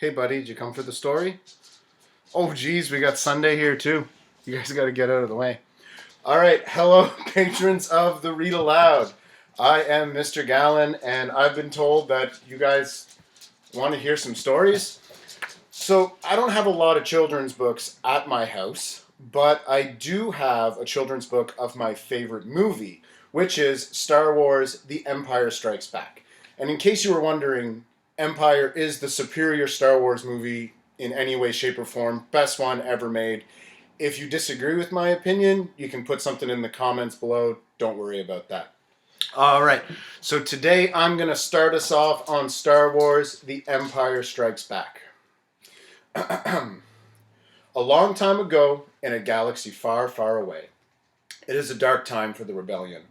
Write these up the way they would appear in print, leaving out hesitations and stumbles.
Hey, buddy, did you come for the story? Oh, geez, we got Sundae here, too. You guys got to get out of the way. All right, hello, patrons of the Read Aloud. I am Mr. Gallen, and I've been told that you guys want to hear some stories. So, I don't have a lot of children's books at my house, but I do have a children's book of my favorite movie, which is Star Wars The Empire Strikes Back. And in case you were wondering, Empire is the superior Star Wars movie in any way, shape, or form. Best one ever made. If you disagree with my opinion, you can put something in the comments below. Don't worry about that. All right. So today I'm going to start us off on Star Wars The Empire Strikes Back. A long time ago, in a galaxy far, far away, it is a dark time for the rebellion.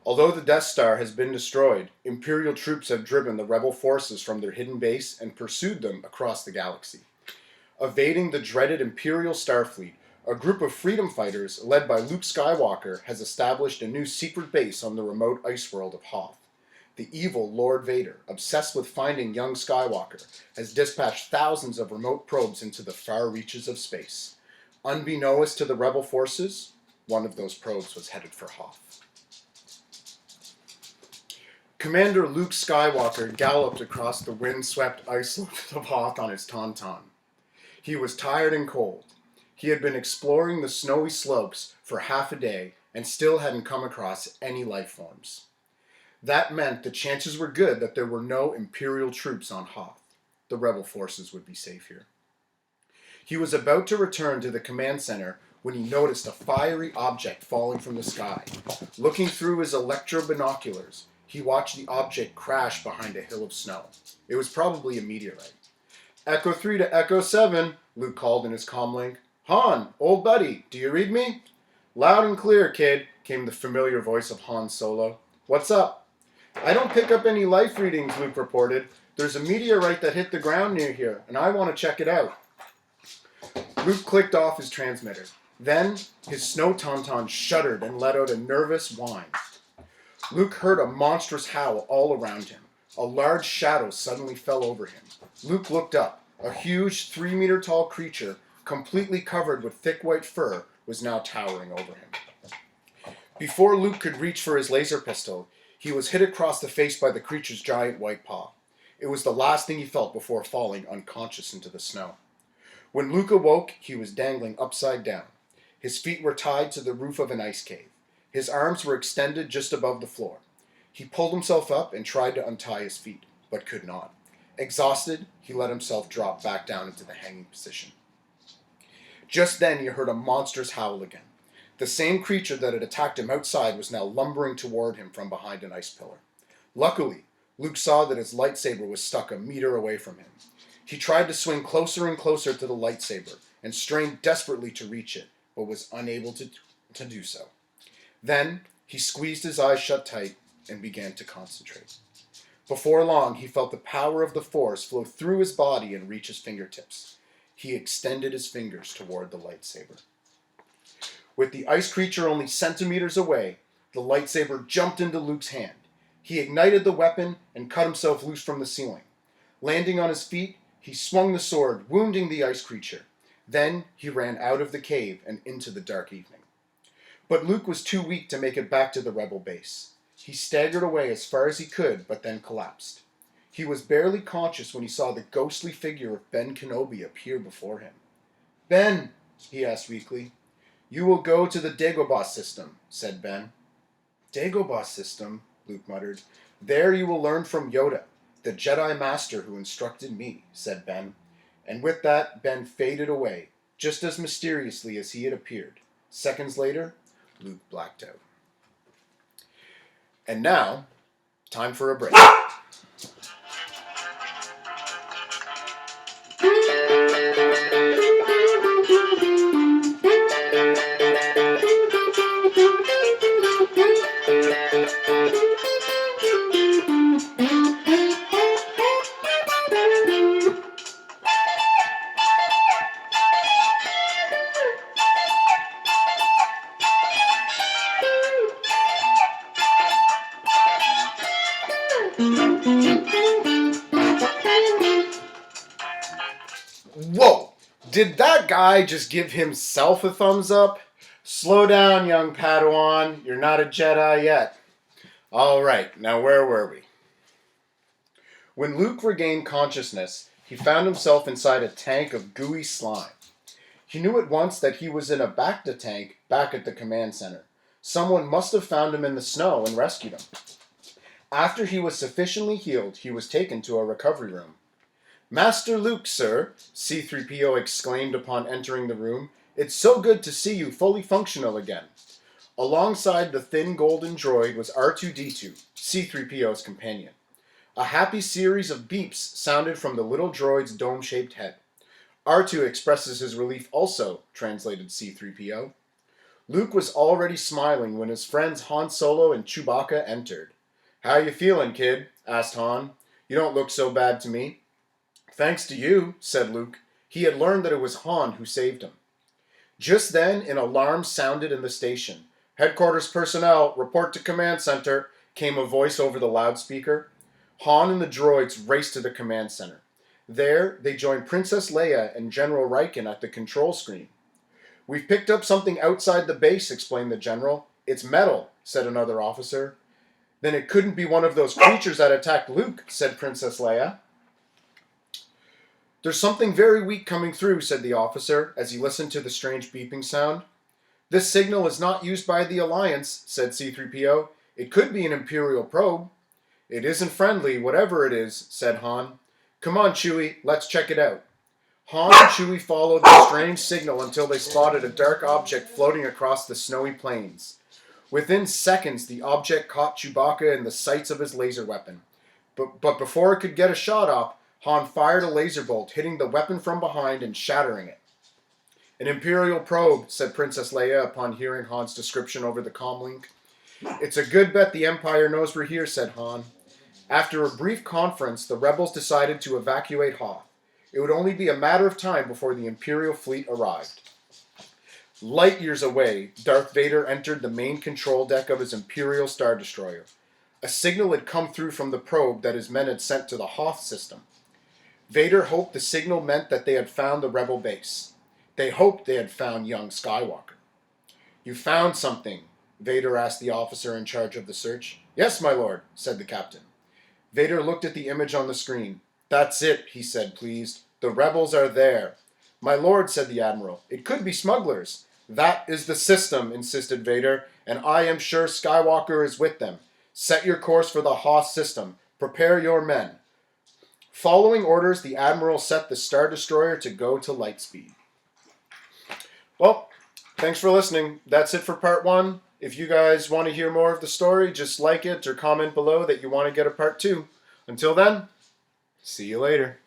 Although the Death Star has been destroyed, Imperial troops have driven the rebel forces from their hidden base and pursued them across the galaxy. Evading the dreaded Imperial Starfleet, a group of freedom fighters led by Luke Skywalker has established a new secret base on the remote ice world of Hoth. The evil Lord Vader, obsessed with finding young Skywalker, has dispatched thousands of remote probes into the far reaches of space. Unbeknownst to the rebel forces, one of those probes was headed for Hoth. Commander Luke Skywalker galloped across the wind-swept ice slopes of Hoth on his Tauntaun. He was tired and cold. He had been exploring the snowy slopes for half a day and still hadn't come across any life forms. That meant the chances were good that there were no Imperial troops on Hoth. The rebel forces would be safe here. He was about to return to the command center when he noticed a fiery object falling from the sky. Looking through his electro binoculars, he watched the object crash behind a hill of snow. It was probably a meteorite. Echo 3 to Echo 7, Luke called in his comlink. Han, old buddy, do you read me? Loud and clear, kid, came the familiar voice of Han Solo. What's up? I don't pick up any life readings, Luke reported. There's a meteorite that hit the ground near here, and I want to check it out. Luke clicked off his transmitter. Then, his snow tauntaun shuddered and let out a nervous whine. Luke heard a monstrous howl all around him. A large shadow suddenly fell over him. Luke looked up. A huge 3-meter-tall creature, completely covered with thick white fur, was now towering over him. Before Luke could reach for his laser pistol, he was hit across the face by the creature's giant white paw. It was the last thing he felt before falling unconscious into the snow. When Luke awoke, he was dangling upside down. His feet were tied to the roof of an ice cave. His arms were extended just above the floor. He pulled himself up and tried to untie his feet, but could not. Exhausted, he let himself drop back down into the hanging position. Just then he heard a monstrous howl again. The same creature that had attacked him outside was now lumbering toward him from behind an ice pillar. Luckily, Luke saw that his lightsaber was stuck a meter away from him. He tried to swing closer and closer to the lightsaber and strained desperately to reach it, but was unable to do so. Then, he squeezed his eyes shut tight and began to concentrate. Before long, he felt the power of the Force flow through his body and reach his fingertips. He extended his fingers toward the lightsaber. With the ice creature only centimeters away, the lightsaber jumped into Luke's hand. He ignited the weapon and cut himself loose from the ceiling. Landing on his feet, he swung the sword, wounding the ice creature. Then, he ran out of the cave and into the dark evening. But Luke was too weak to make it back to the rebel base. He staggered away as far as he could, but then collapsed. He was barely conscious when he saw the ghostly figure of Ben Kenobi appear before him. Ben, he asked weakly. You will go to the Dagobah system, said Ben. Dagobah system, Luke muttered. There you will learn from Yoda, the Jedi Master who instructed me, said Ben. And with that, Ben faded away, just as mysteriously as he had appeared. Seconds later, Luke blacked out. And now, time for a break. Whoa! Did that guy just give himself a thumbs up? Slow down, young Padawan. You're not a Jedi yet. All right, now where were we? When Luke regained consciousness, he found himself inside a tank of gooey slime. He knew at once that he was in a Bacta tank back at the command center. Someone must have found him in the snow and rescued him. After he was sufficiently healed, he was taken to a recovery room. "Master Luke, sir," C-3PO exclaimed upon entering the room. "It's so good to see you fully functional again." Alongside the thin golden droid was R2-D2, C-3PO's companion. A happy series of beeps sounded from the little droid's dome-shaped head. "R2 expresses his relief also," translated C-3PO. Luke was already smiling when his friends Han Solo and Chewbacca entered. "How you feeling, kid?" asked Han. "You don't look so bad to me." "Thanks to you," said Luke. He had learned that it was Han who saved him. Just then, an alarm sounded in the station. "Headquarters personnel, report to command center," came a voice over the loudspeaker. Han and the droids raced to the command center. There, they joined Princess Leia and General Riken at the control screen. "We've picked up something outside the base," explained the general. "It's metal," said another officer. "Then it couldn't be one of those creatures that attacked Luke," said Princess Leia. "There's something very weak coming through," said the officer, as he listened to the strange beeping sound. "This signal is not used by the Alliance," said C-3PO. "It could be an Imperial probe." "It isn't friendly, whatever it is," said Han. "Come on, Chewie, let's check it out." Han and Chewie followed the strange signal until they spotted a dark object floating across the snowy plains. Within seconds, the object caught Chewbacca in the sights of his laser weapon. But before it could get a shot off, Han fired a laser bolt, hitting the weapon from behind and shattering it. "An Imperial probe," said Princess Leia upon hearing Han's description over the comlink. "It's a good bet the Empire knows we're here," said Han. After a brief conference, the rebels decided to evacuate Hoth. It would only be a matter of time before the Imperial fleet arrived. Light years away, Darth Vader entered the main control deck of his Imperial Star Destroyer. A signal had come through from the probe that his men had sent to the Hoth system. Vader hoped the signal meant that they had found the rebel base. They hoped they had found young Skywalker. "You found something?" Vader asked the officer in charge of the search. "Yes, my lord," said the captain. Vader looked at the image on the screen. "That's it," he said, pleased. "The rebels are there." "My lord," said the admiral, "it could be smugglers." "That is the system," insisted Vader, "and I am sure Skywalker is with them. Set your course for the Hoth system. Prepare your men." Following orders, the admiral set the Star Destroyer to go to light speed. Well, thanks for listening. That's it for part 1. If you guys want to hear more of the story, just like it or comment below that you want to get a part 2. Until then, see you later.